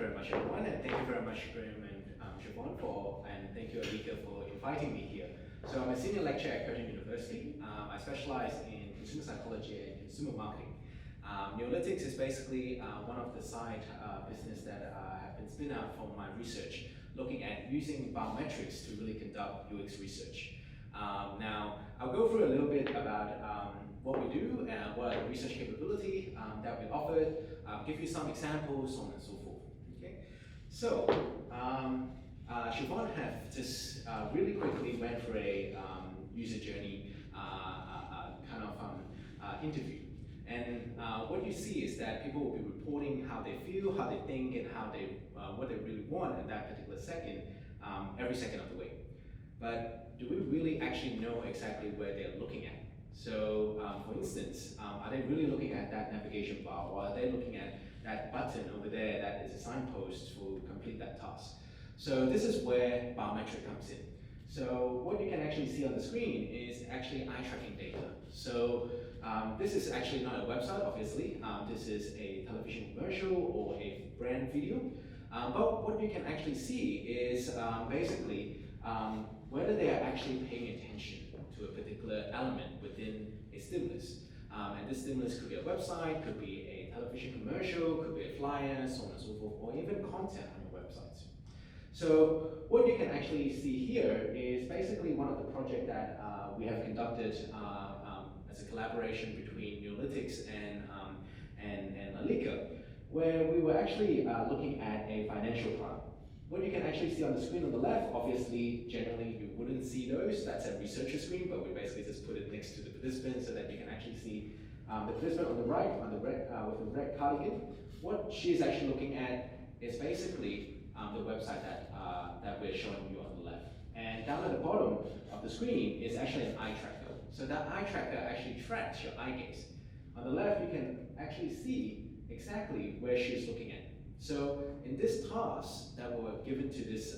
very much, everyone, and thank you very much, Graham and Siobhan, and thank you, Alika, for inviting me here. So I'm a senior lecturer at Curtin University. I specialize in consumer psychology and consumer marketing. Neolytics is basically one of the side business that have been spin out from my research, looking at using biometrics to really conduct UX research. Now, I'll go through a little bit about what we do and what are the research capability that we offered, give you some examples, so on and so forth. Okay, so Siobhan have just really quickly went through a user journey kind of interview. And what you see is that people will be reporting how they feel, how they think, and how they what they really want in that particular second, every second of the way. But do we really actually know exactly where they're looking at? So, for instance, are they really looking at that navigation bar, or are they looking at that button over there that is a signpost to complete that task? So this is where biometric comes in. So what you can actually see on the screen is actually eye tracking data. So this is actually not a website, obviously. This is a television commercial or a brand video. But what you can actually see is basically whether they are actually paying attention to a particular element within a stimulus. And this stimulus could be a website, could be a television commercial, could be a flyer, so on and so forth, or even content on your website. So what you can actually see here is basically one of the projects that we have conducted as a collaboration between Neolytics and Alika, where we were actually looking at a financial product. What you can actually see on the screen on the left, obviously, generally you wouldn't see those. That's a researcher screen, but we basically just put it next to the participant so that you can actually see the participant on the right, on the red, with the red cardigan. What she's actually looking at is basically the website that we're showing you on the left. And down at the bottom of the screen is actually an eye tracker. So that eye tracker actually tracks your eye gaze. On the left, you can actually see exactly where she's looking at. So in this task that were given to this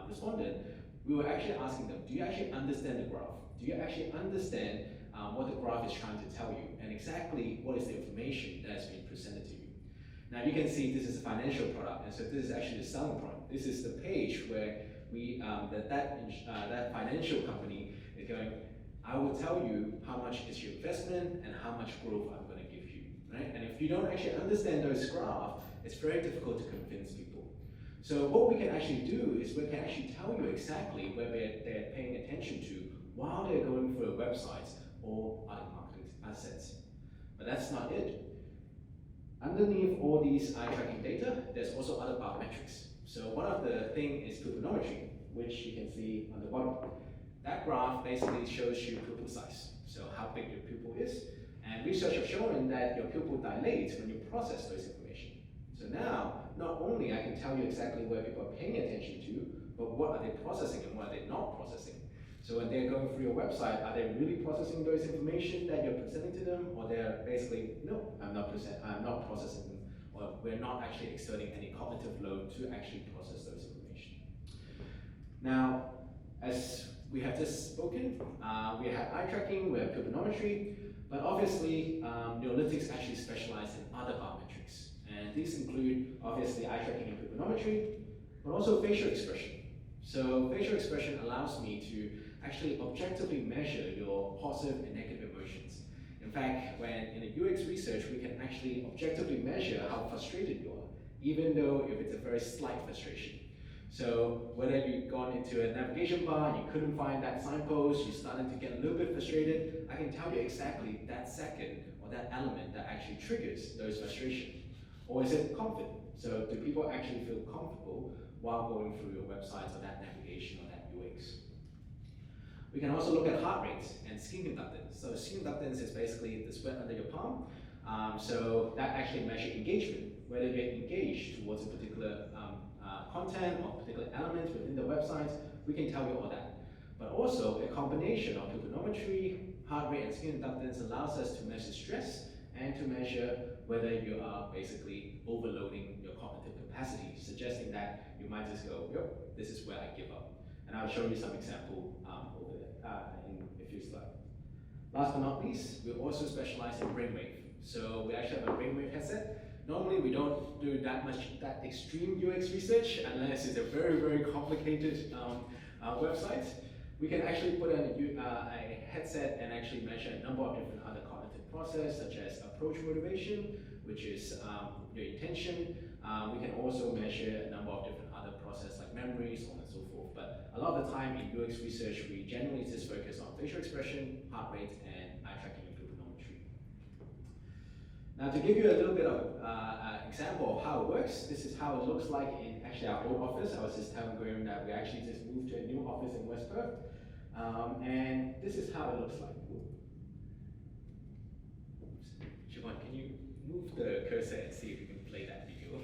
respondent, we were actually asking them, do you actually understand the graph? Do you actually understand what the graph is trying to tell you, and exactly what is the information that is being presented to you? Now you can see this is a financial product, and so this is actually the selling point. This is the page where we that financial company is going, I will tell you how much is your investment and how much growth I'm going to give you, right? And if you don't actually understand those graphs, it's very difficult to convince people. So what we can actually do is we can actually tell you exactly where they're paying attention to while they're going through websites or other marketing assets. But that's not it. Underneath all these eye tracking data, there's also other biometrics. So one of the things is pupillometry, which you can see on the bottom. That graph basically shows you pupil size, so how big your pupil is. And research has shown that your pupil dilates when you process those information. So now, not only I can tell you exactly where people are paying attention to, but what are they processing and what are they not processing. So when they're going through your website, are they really processing those information that you're presenting to them, or they're basically, no, I'm not processing them, or we're not actually exerting any cognitive load to actually process those information. Now, as we have just spoken, we have eye tracking, we have pupillometry, but obviously, Neolytics actually specialize in other biometrics. And these include, obviously, eye tracking and pupillometry, but also facial expression. So facial expression allows me to actually objectively measure your positive and negative emotions. In fact, when in a UX research, we can actually objectively measure how frustrated you are, even though if it's a very slight frustration. So whether you've gone into a navigation bar and you couldn't find that signpost, you're starting to get a little bit frustrated, I can tell you exactly that second or that element that actually triggers those frustrations. Or is it comfort? So do people actually feel comfortable while going through your websites or that navigation or that UX? We can also look at heart rate and skin conductance. So skin conductance is basically the sweat under your palm. So that actually measures engagement, whether you're engaged towards a particular content or particular elements within the websites, we can tell you all that. But also a combination of pupillometry, heart rate, and skin conductance allows us to measure stress and to measure whether you are basically overloading your cognitive capacity, suggesting that you might just go, yep, this is where I give up. And I'll show you some example over there in a few slides. Last but not least, we also specialize in brainwave. So we actually have a brainwave headset. Normally we don't do that extreme UX research unless it's a very complicated website. We can actually put on a headset and actually measure a number of different other cognitive processes, such as approach motivation, which is your intention. We can also measure a number of different other processes like memory, so on and so forth. But a lot of the time in UX research, we generally just focus on facial expression, heart rate, and eye tracking and gluconometry. Now, to give you a little bit of an example of how it works, this is how it looks like in actually our old office. I was just telling Graham that we actually just moved to a new office in West Perth. And this is how it looks like. Siobhan, can you move the cursor and see if you can play that video?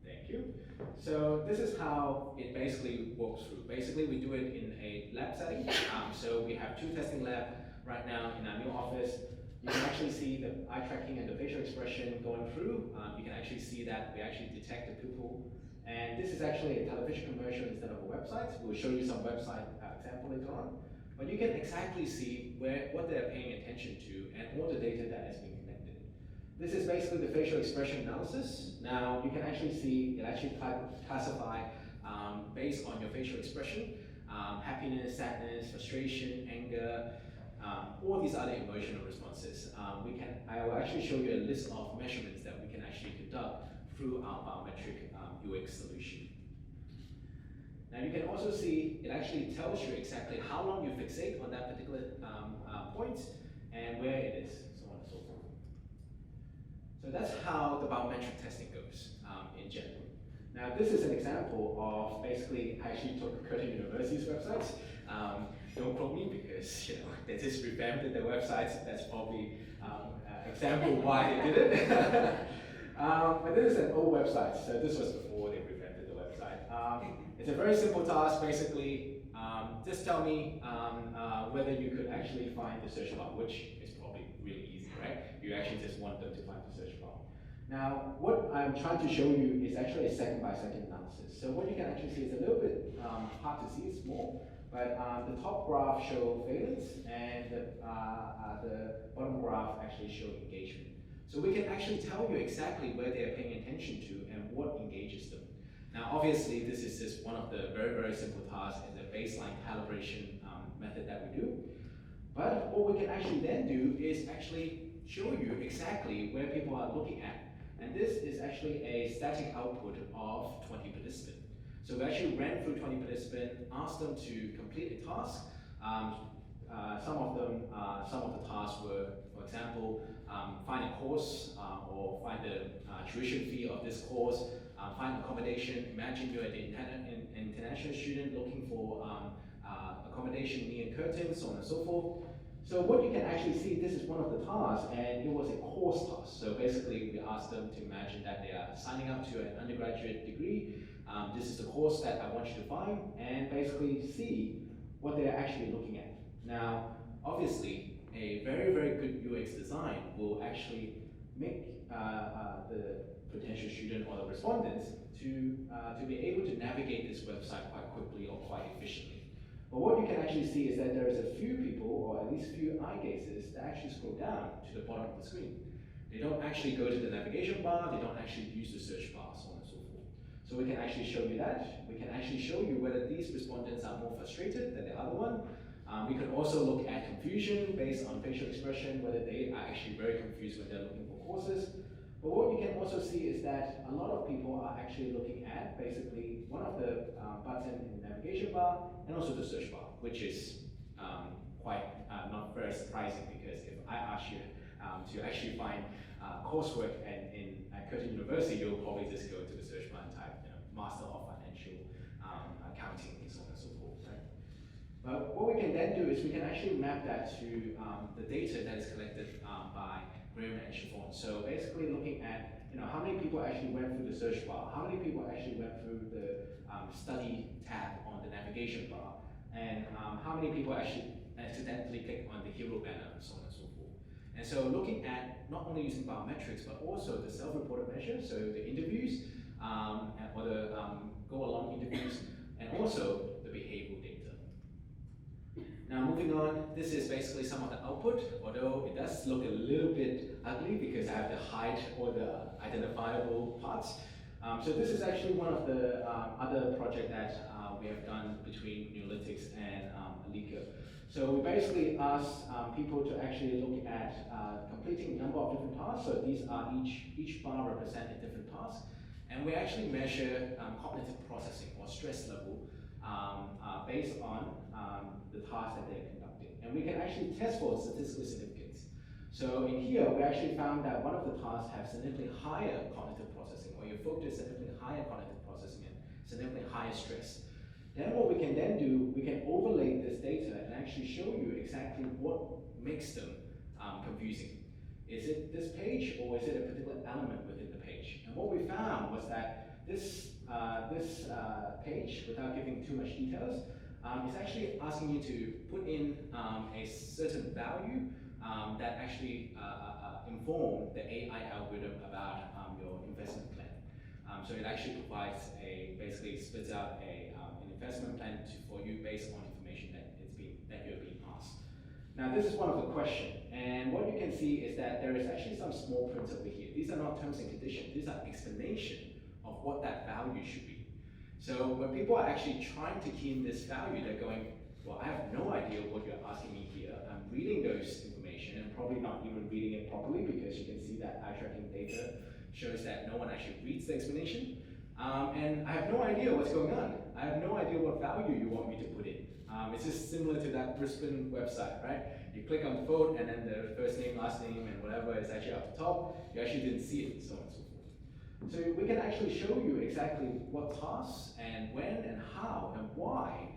Thank you. So this is how it basically works through. Basically, we do it in a lab setting. So we have 2 testing labs right now in our new office. You can actually see the eye tracking and the facial expression going through. You can actually see that we actually detect the pupil. And this is actually a television commercial instead of a website. We'll show you some website example later on. But you can exactly see what they're paying attention to and all the data that has been connected. This is basically the facial expression analysis. Now you can actually see it actually classify based on your facial expression, happiness, sadness, frustration, anger, all these other emotional responses. I will actually show you a list of measurements that we can actually conduct through our biometric UX solution. Now you can also see it actually tells you exactly how long you fixate on that particular point and where it is, so on and so forth. So that's how the biometric testing goes in general. Now this is an example of basically, I actually took Curtin University's websites. Don't quote me because they just revamped their websites. That's probably an example why they did it. But this is an old website, so this was before they revamped the website. It's a very simple task, basically. Just tell me whether you could actually find the search bar, which is probably really easy, right? You actually just want them to find the search bar. Now, what I'm trying to show you is actually a second-by-second analysis. So what you can actually see is a little bit hard to see, it's small, but the top graph shows valence and the bottom graph actually shows engagement. So we can actually tell you exactly where they're paying attention to and what engages them. Now, obviously, this is just one of the very simple tasks as a baseline calibration method that we do. But what we can actually then do is actually show you exactly where people are looking at. And this is actually a static output of 20 participants. So we actually ran through 20 participants, asked them to complete a task. Some of the tasks were, for example, find a course or find the tuition fee of this course, find accommodation. Imagine you're an international student looking for accommodation near Curtin, so on and so forth. So what you can actually see, this is one of the tasks, and it was a course task. So basically, we asked them to imagine that they are signing up to an undergraduate degree. This is the course that I want you to find, and basically see what they are actually looking at. Now, obviously, a very good UX design will actually make the potential student or the respondents to be able to navigate this website quite quickly or quite efficiently. But what you can actually see is that there is a few people, or at least few eye gazes, that actually scroll down to the bottom of the screen. They don't actually go to the navigation bar, they don't actually use the search bar, so on and so forth. So we can actually show you that. We can actually show you whether these respondents are more frustrated than the other one. We can also look at confusion based on facial expression, whether they are actually very confused when they're looking for courses. But what you can also see is that a lot of people are actually looking at basically one of the buttons in the navigation bar and also the search bar, which is quite not very surprising, because if I ask you to actually find coursework at Curtin University, you'll probably just go to the search bar and type Master of Financial Accounting and so on and so forth, right? But what we can then do is we can actually map that to the data that is collected by Graham and Siobhan. So basically looking at how many people actually went through the search bar, how many people actually went through the study tab on the navigation bar, and how many people actually accidentally click on the hero banner, and so on and so forth. And so looking at not only using biometrics, but also the self-reported measures, so the interviews, or the go-along interviews, and also the behavioral data. Now moving on, this is basically some of the output, although it does look a little bit ugly because I have to hide all the identifiable parts. So this is actually one of the other project that we have done between Neolytics and Alika. So we basically asked people to actually look at completing a number of different tasks. So these are each bar represent a different task. And we actually measure cognitive processing or stress level based on the task that they're conducting. And we can actually test for statistical significance. So in here, we actually found that one of the tasks have significantly higher cognitive processing, or your focus significantly higher cognitive processing and significantly higher stress. Then what we can then do, we can overlay this data and actually show you exactly what makes them confusing. Is it this page, or is it a particular element within the page? And what we found was that this page, without giving too much details, is actually asking you to put in a certain value that actually inform the AI algorithm about your investment plan. So it actually provides basically spits out an investment plan for you based on information that you're being asked. Now this is one of the questions, and what you can see is that there is actually some small print over here. These are not terms and conditions, these are explanation of what that value should be. So when people are actually trying to key in this value, they're going, well, I have no idea what you're asking me here. I'm reading those information and probably not even reading it properly, because you can see that eye tracking data shows that no one actually reads the explanation. And I have no idea what's going on. I have no idea what value you want me to put in. It's just similar to that Brisbane website, right? You click on the phone and then the first name, last name, and whatever is actually up the top. You actually didn't see it, so on and so forth. So we can actually show you exactly what tasks and when and how and why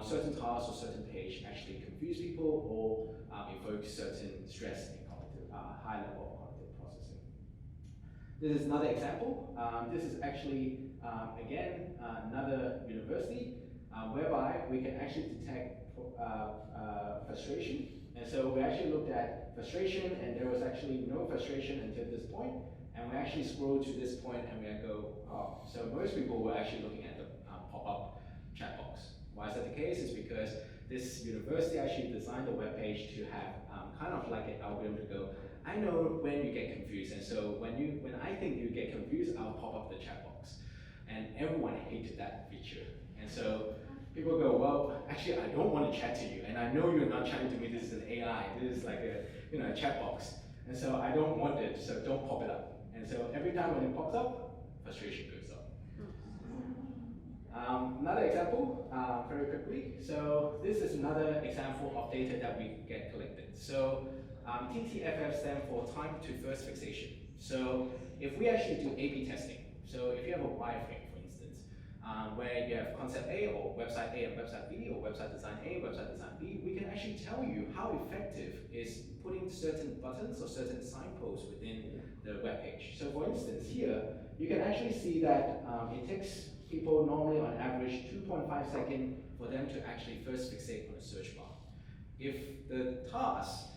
certain tasks or certain page actually confuse people or evoke certain stress and high level of cognitive processing. This is another example. This is actually, again, another university whereby we can actually detect frustration. And so we actually looked at frustration, and there was actually no frustration until this point. And we actually scroll to this point and we go, oh. So most people were actually looking at the pop-up chat box. Why is that the case? It's because this university actually designed the web page to have kind of like an algorithm to go, I know when you get confused, and so when I think you get confused, I'll pop up the chat box. And everyone hated that feature. And so people go, well, actually I don't want to chat to you, and I know you're not chatting to me, this is an AI, this is like a chat box. And so I don't want it, so don't pop it up. And so every time when it pops up, frustration goes up. Another example, very quickly. So this is another example of data that we get collected. So TTFF stands for time to first fixation. So if we actually do A/B testing, so if you have a wireframe, for instance, where you have concept A or website A and website B, or website design A, website design B, we can actually tell you how effective is putting certain buttons or certain signposts within the web page. So for instance, here, you can actually see that it takes people normally on average 2.5 seconds for them to actually first fixate on a search bar. If the task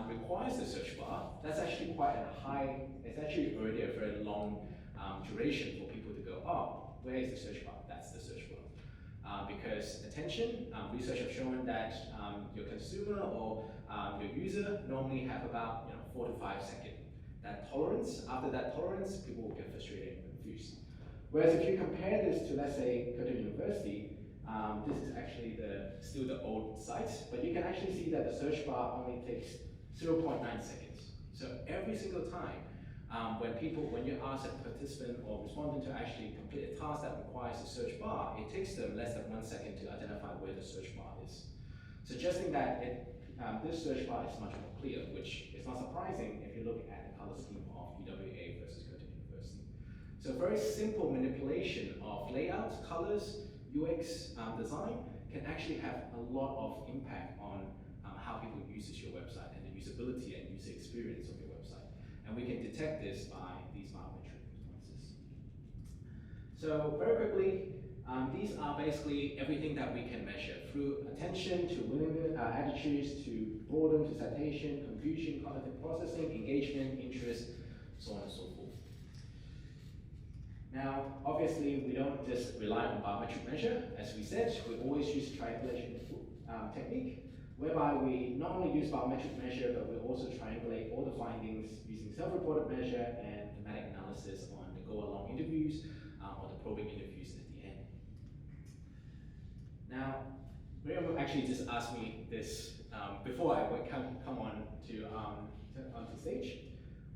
requires the search bar, that's actually quite a high, it's actually already a very long duration for people to go, oh, where is the search bar? That's the search bar. Because attention, research have shown that your consumer or your user normally have about 4 to 5 seconds. That tolerance, after that tolerance, people will get frustrated and confused. Whereas if you compare this to, let's say, Curtin University, this is actually still the old site, but you can actually see that the search bar only takes 0.9 seconds. So every single time, when you ask a participant or respondent to actually complete a task that requires a search bar, it takes them less than 1 second to identify where the search bar is. Suggesting that this search bar is much more clear, which is not surprising if you look at the color scheme of UWA versus Curtin University. So very simple manipulation of layouts, colors, UX design can actually have a lot of impact on how people use your website and the usability and user experience of your website. And we can detect this by these biometric responses. So very quickly, these are basically everything that we can measure through attention to willingness, attitudes to boredom to citation, confusion, cognitive processing, engagement, interest, so on and so forth. Now, obviously, we don't just rely on biometric measure. As we said, we always use triangulation technique. whereby we not only use biometric measure, but we also triangulate all the findings using self-reported measure and thematic analysis on the go-along interviews or the probing interviews at the end. Now, Miriam actually just asked me this before I would come on to onto stage.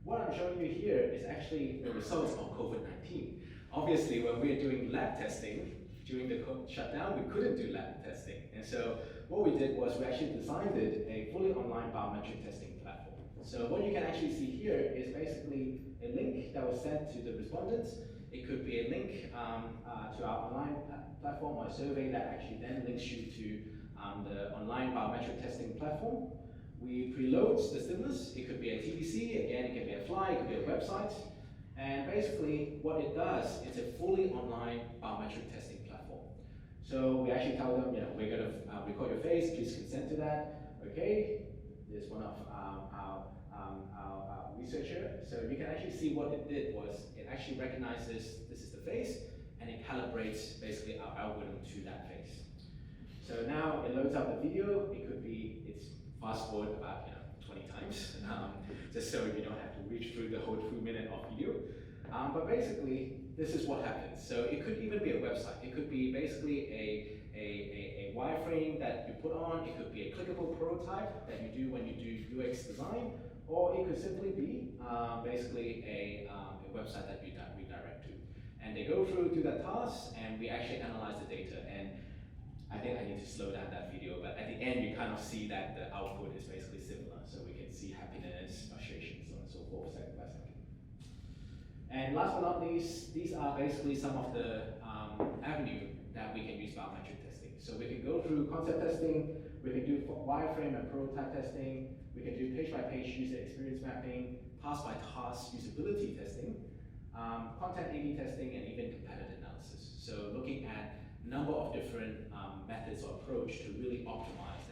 What I'm showing you here is actually the results of COVID-19. Obviously, when we are doing lab testing, during the shutdown, we couldn't do lab testing. And so what we did was we actually designed a fully online biometric testing platform. So what you can actually see here is basically a link that was sent to the respondents. It could be a link to our online platform or a survey that actually then links you to the online biometric testing platform. We preload the stimulus. It could be a TBC, again, it can be a fly, it could be a website. And basically what it does, it's a fully online biometric testing platform. So we actually tell them, we're going to record your face, please consent to that. Okay, this is one of our researcher. So you can actually see what it did was it actually recognizes this is the face and it calibrates basically our algorithm to that face. So now it loads up the video. It could be, it's fast forward about 20 times, just so you don't have to reach through the whole 2 minute of video. But basically, this is what happens. So it could even be a website. It could be basically a wireframe that you put on. It could be a clickable prototype that you do when you do UX design, or it could simply be basically a website that we redirect to. And they go through that task, and we actually analyze the data. And I think I need to slow down that video, but at the end you kind of see that the output is basically similar. So we can see happiness, frustration, so on and so forth, second by second. And last but not least, these are basically some of the avenue that we can use biometric testing. So we can go through concept testing, we can do wireframe and prototype testing, we can do page-by-page user experience mapping, task-by-task usability testing, content A/B testing, and even competitive analysis. So looking at a number of different methods or approach to really optimize